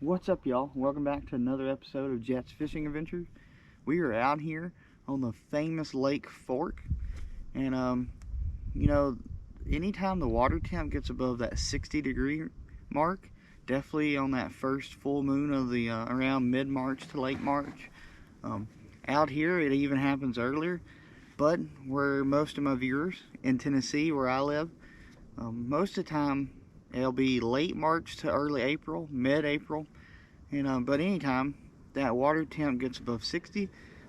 What's up, y'all? Welcome back to another episode of Jet's Fishing Adventures. We are out here on the famous Lake Fork, and anytime the water temp gets above that 60-degree mark, definitely on that first full moon of the around mid-March to late March. Out here it even happens earlier, but where most of my viewers in Tennessee, where I live, most of the time it'll be late March to early April, mid-April, and but anytime that water temp gets above 60,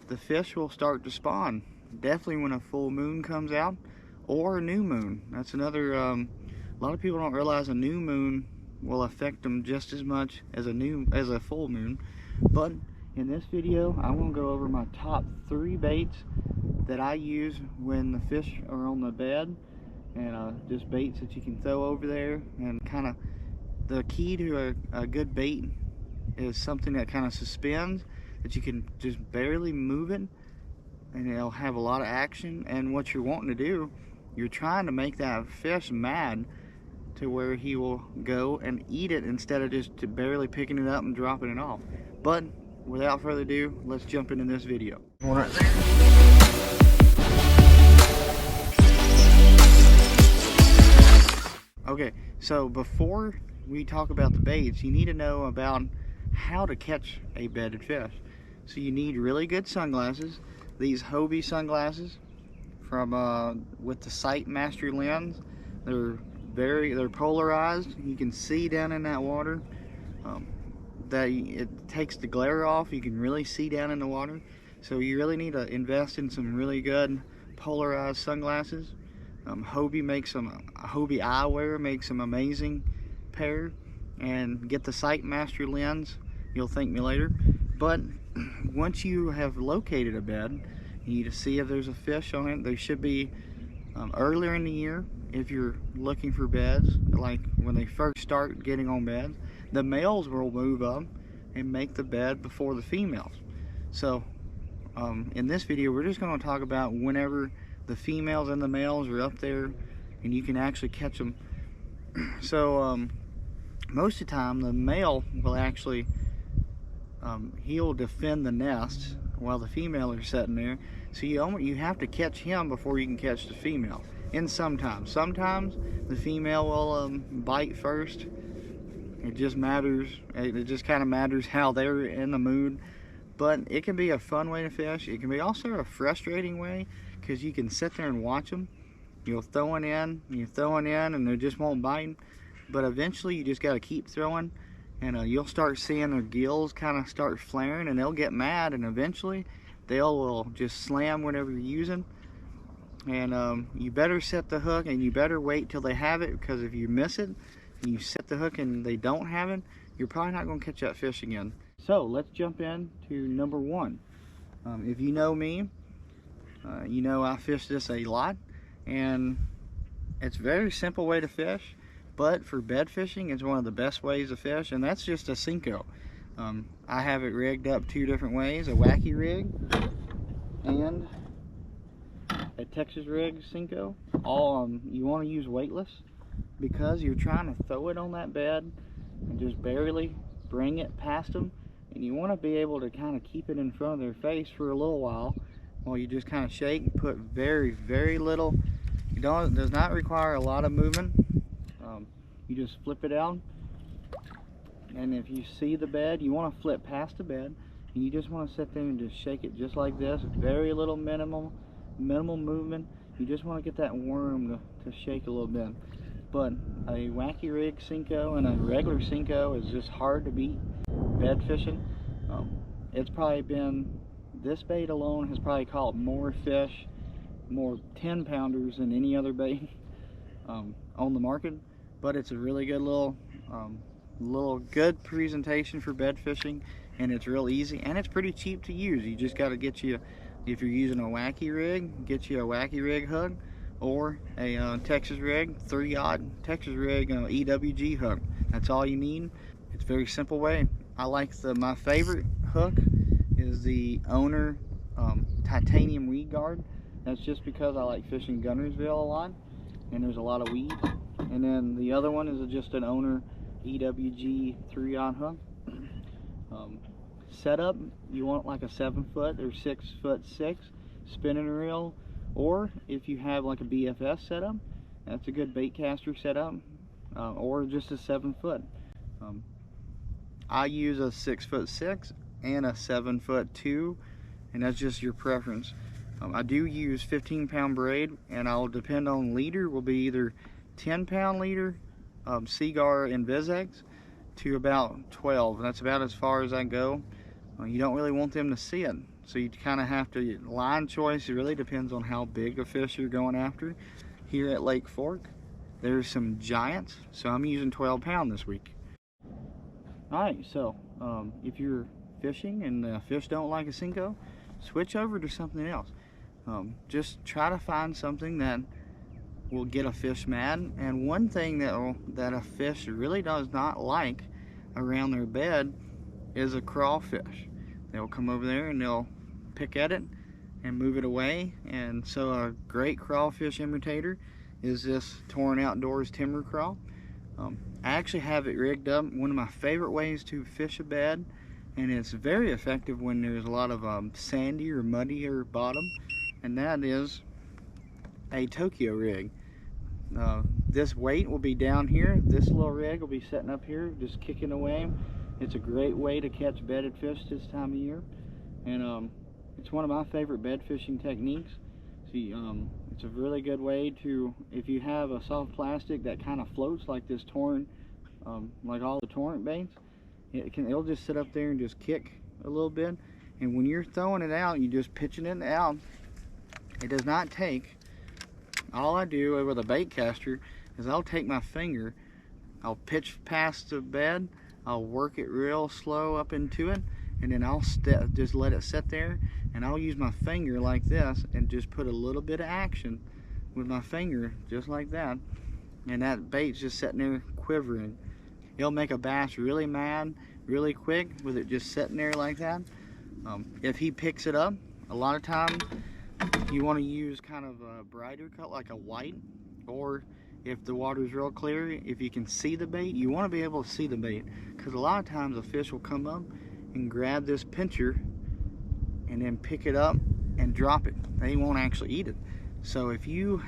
the fish will start to spawn. Definitely when a full moon comes out or a new moon. That's another. A lot of people don't realize a new moon will affect them just as much as a full moon. But in this video, I want to go over my top 3 baits that I use when the fish are on the bed, and just baits that you can throw over there. And kind of the key to a good bait is something that kind of suspends, that you can just barely move it and it'll have a lot of action. And what you're wanting to do, you're trying to make that fish mad to where he will go and eat it instead of just barely picking it up and dropping it off. But without further ado, let's jump into this video. One right there. Okay, so before we talk about the baits, you need to know about how to catch a bedded fish. So you need really good sunglasses. These Hobie sunglasses from with the Sight Master lens. They're polarized. You can see down in that water. It takes the glare off. You can really see down in the water. So you really need to invest in some really good polarized sunglasses. Hobie Eyewear makes some amazing pair, and get the Sight Master lens. You'll thank me later. But once you have located a bed, you need to see if there's a fish on it. They should be earlier in the year. If you're looking for beds, like when they first start getting on beds, the males will move up and make the bed before the females. So in this video, we're just going to talk about whenever the females and the males are up there and you can actually catch them. So most of the time the male will actually he'll defend the nest while the female are sitting there. So you have to catch him before you can catch the female. And sometimes the female will bite first. It just matters. It just kind of matters how they're in the mood. But it can be a fun way to fish. It can be also a frustrating way, because you can sit there and watch them. You're throwing in, and they just won't bite. But eventually you just got to keep throwing, and you'll start seeing their gills kind of start flaring, and they'll get mad, and eventually will just slam whatever you're using. And you better set the hook, and you better wait till they have it, because if you miss it and you set the hook and they don't have it, you're probably not going to catch that fish again. So let's jump in to number 1. If you know me, you know I fish this a lot, and it's a very simple way to fish, but for bed fishing it's one of the best ways to fish, and that's just a Senko. I have it rigged up 2 different ways: a wacky rig and a Texas rig Senko. You want to use weightless, because you're trying to throw it on that bed and just barely bring it past them, and you want to be able to kind of keep it in front of their face for a little while you just kind of shake and put very little. It does not require a lot of movement. You just flip it out, and if you see the bed, you want to flip past the bed, and you just want to sit there and just shake it just like this. Very little minimal movement. You just want to get that worm to shake a little bit. But a wacky rig Senko and a regular Senko is just hard to beat bed fishing. It's probably been, this bait alone has probably caught more fish, more 10-pounders than any other bait on the market. But it's a really good little good presentation for bed fishing, and it's real easy, and it's pretty cheap to use. You just got to get you, if you're using a wacky rig, get you a wacky rig hook, or a Texas rig, 3-aught Texas rig EWG hook. That's all you need. It's a very simple way. I like my favorite hook is the Owner titanium weed guard. That's just because I like fishing Guntersville a lot, and there's a lot of weeds. And then the other one is just an Owner EWG 3-aught hook. Setup, you want like a 7-foot or 6'6" spinning reel, or if you have like a BFS setup, that's a good bait caster setup, or just a 7-foot. I use a 6'6" and a 7'2", and that's just your preference. I do use 15-pound braid, and I'll depend on leader, will be either 10-pound leader, Seaguar Invisex, to about 12. That's about as far as I go. You don't really want them to see it, so you kind of have to, line choice, it really depends on how big a fish you're going after. Here at Lake Fork, there's some giants, so I'm using 12-pound this week. Alright, so if you're fishing and the fish don't like a Senko, switch over to something else. Just try to find something that will get a fish mad. And one thing that a fish really does not like around their bed is a crawfish. They'll come over there and they'll pick at it and move it away. And so a great crawfish imitator is this Torin Outdoors Timber Craw. I actually have it rigged up. One of my favorite ways to fish a bed, and it's very effective when there's a lot of sandy or muddier bottom, and that is a Tokyo rig. This weight will be down here. This little rig will be sitting up here just kicking away. It's a great way to catch bedded fish this time of year, and it's one of my favorite bed fishing techniques. See, it's a really good way to, if you have a soft plastic that kind of floats like this Torin, like all the Torrent baits, it'll just sit up there and just kick a little bit. And when you're throwing it out, you're just pitching it out. It does not take. All I do with a bait caster is I'll take my finger, I'll pitch past the bed, I'll work it real slow up into it, and then I'll just let it sit there, and I'll use my finger like this and just put a little bit of action with my finger just like that, and that bait's just sitting there quivering. It'll make a bass really mad really quick with it just sitting there like that. If he picks it up, a lot of times you want to use kind of a brighter color like a white, or if the water's real clear, if you can see the bait, you want to be able to see the bait, because a lot of times a fish will come up and grab this pincher and then pick it up and drop it. They won't actually eat it. So if you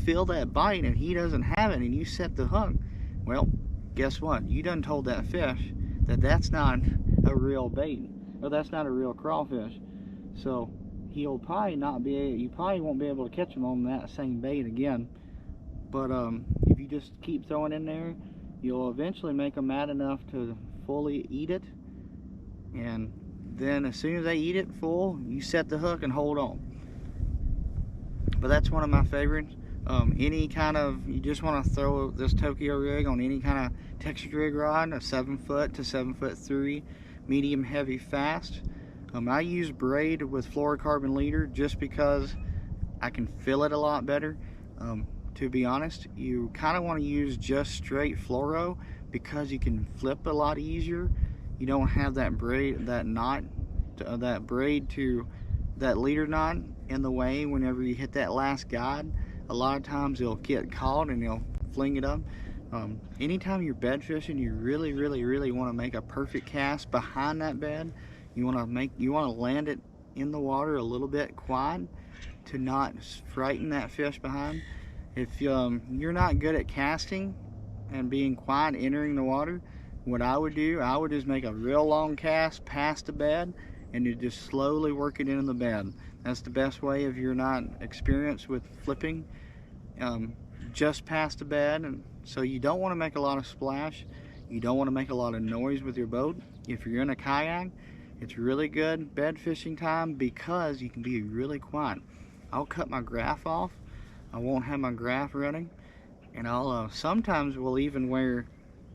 feel that bite and he doesn't have it and you set the hook, well, guess what? You done told that fish that that's not a real bait, or that's not a real crawfish. So he'll probably not be, you probably won't be able to catch him on that same bait again. But if you just keep throwing in there, you'll eventually make them mad enough to fully eat it. And then as soon as they eat it full, you set the hook and hold on. But that's one of my favorites. Any kind of, you just want to throw this Tokyo rig on any kind of textured rig rod, a 7-foot to 7'3", medium heavy fast. I use braid with fluorocarbon leader just because I can feel it a lot better. To be honest, you kind of want to use just straight fluoro because you can flip a lot easier. You don't have that braid, that knot, that braid to that leader knot in the way whenever you hit that last guide. A lot of times it'll get caught and it'll fling it up. Anytime you're bed fishing, you really want to make a perfect cast behind that bed. You want to land it in the water a little bit quiet to not frighten that fish behind. If you're not good at casting and being quiet entering the water, what I would do, I would just make a real long cast past the bed and you just slowly work it into the bed. That's the best way if you're not experienced with flipping, just past the bed. And so you don't want to make a lot of splash. You don't want to make a lot of noise with your boat. If you're in a kayak, it's really good bed fishing time because you can be really quiet. I'll cut my graph off. I won't have my graph running, and I'll sometimes will even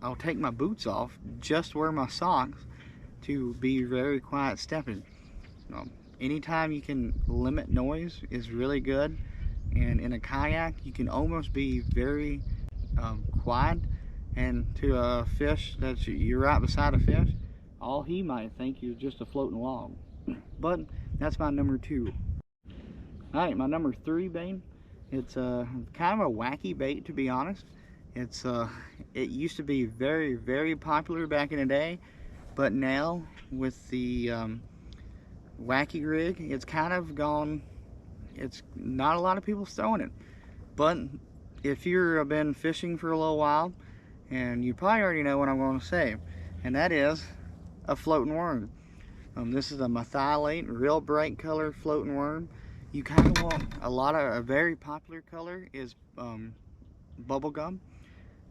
I'll take my boots off, just wear my socks to be very quiet stepping. Anytime you can limit noise is really good, and in a kayak you can almost be very quiet, and to a fish that you're right beside a fish, all he might think you're just a floating log. But that's my number 2. Alright, my number 3 bait. It's kind of a wacky bait, to be honest. It used to be very popular back in the day. But now with the wacky rig, it's kind of gone, it's not a lot of people throwing it. But if you've been fishing for a little while, and you probably already know what I'm going to say, and that is a floating worm. This is a methylate, real bright color floating worm. You kind of want a very popular color is bubblegum.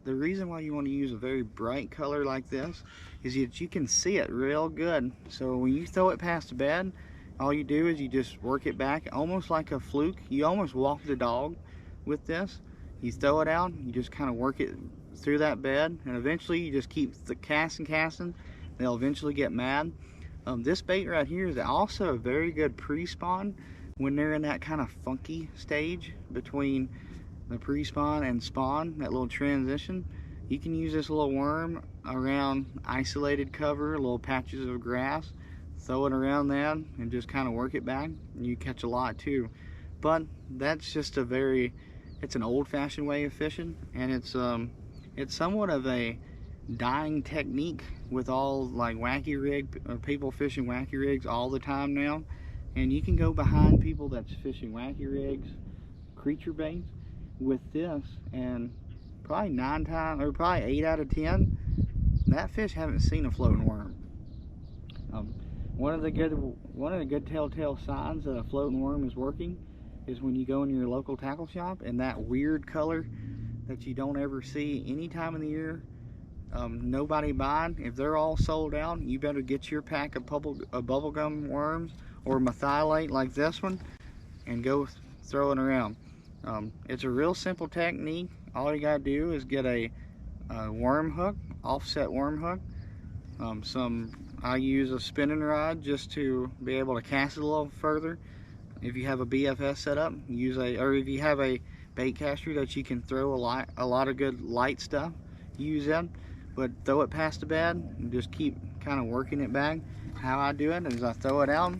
The reason why you want to use a very bright color like this is that you can see it real good. So when you throw it past the bed, all you do is you just work it back almost like a fluke. You almost walk the dog with this. You throw it out, you just kind of work it through that bed, and eventually you just keep casting. They'll eventually get mad. This bait right here is also a very good pre-spawn when they're in that kind of funky stage between the pre-spawn and spawn, that little transition. You can use this little worm around isolated cover, little patches of grass, throw it around that and just kind of work it back, and you catch a lot too. But that's just it's an old-fashioned way of fishing, and it's somewhat of a dying technique with all like wacky rig, or people fishing wacky rigs all the time now. And you can go behind people that's fishing wacky rigs, creature baits with this, and probably 8 out of 10, that fish haven't seen a floating worm. One of the good telltale signs that a floating worm is working is when you go in your local tackle shop and that weird color that you don't ever see any time of the year, nobody buying. If they're all sold out, you better get your pack of bubblegum worms or methylate like this one and go throw it around. It's a real simple technique. All you gotta do is get a worm hook, offset worm hook. I use a spinning rod just to be able to cast it a little further. If you have a BFS set up, or if you have a bait caster that you can throw a lot of good light stuff, use that. But throw it past the bed and just keep kind of working it back. How I do it is I throw it out,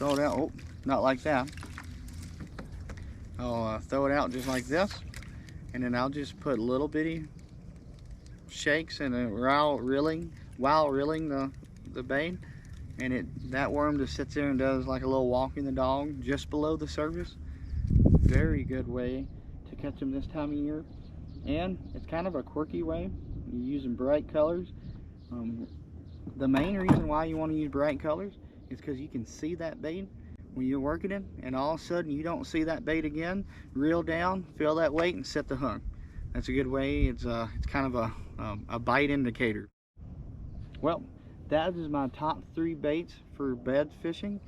oh, not like that. I'll throw it out just like this, and then I'll just put little bitty shakes and while reeling the bait, and that worm just sits there and does like a little walking the dog just below the surface. Very good way to catch them this time of year, and it's kind of a quirky way. You're using bright colors. The main reason why you want to use bright colors is because you can see that bait when you're working it, and all of a sudden you don't see that bait again. Reel down, feel that weight, and set the hook. That's a good way. It's kind of a bite indicator. Well, that is my top 3 baits for bed fishing.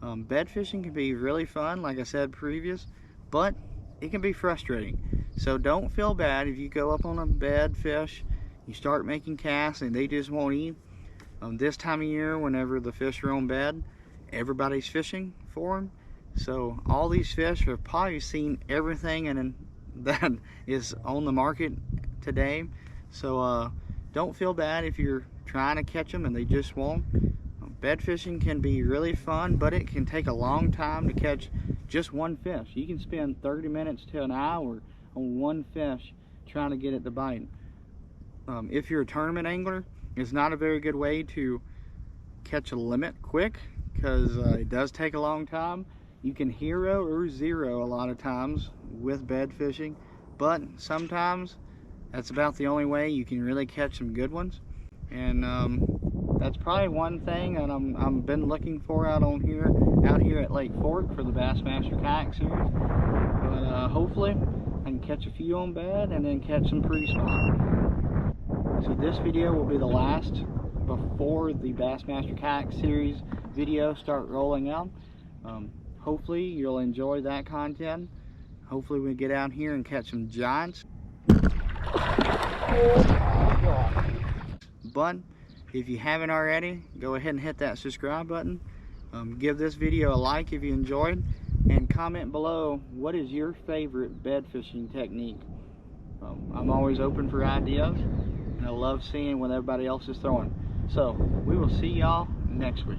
Bed fishing can be really fun, like I said previous, but it can be frustrating. So don't feel bad if you go up on a bed fish, you start making casts and they just won't eat. This time of year, whenever the fish are on bed, everybody's fishing for them. So all these fish have probably seen everything that is on the market today. So don't feel bad if you're trying to catch them and they just won't. Bed fishing can be really fun, but it can take a long time to catch just one fish. You can spend 30 minutes to an hour on one fish trying to get it to bite. If you're a tournament angler, it's not a very good way to catch a limit quick, because it does take a long time. You can hero or zero a lot of times with bed fishing, but sometimes that's about the only way you can really catch some good ones. And that's probably one thing that I've been looking for out here at Lake Fork for the Bassmaster Kayak Series. But hopefully I can catch a few on bed and then catch some pre-spawn. So this video will be the last before the Bassmaster Kayak Series videos start rolling out. Hopefully you'll enjoy that content. Hopefully we get out here and catch some giants. But if you haven't already, go ahead and hit that subscribe button. Give this video a like if you enjoyed, and comment below what is your favorite bed fishing technique. I'm always open for ideas, and I love seeing what everybody else is throwing. So we will see y'all next week.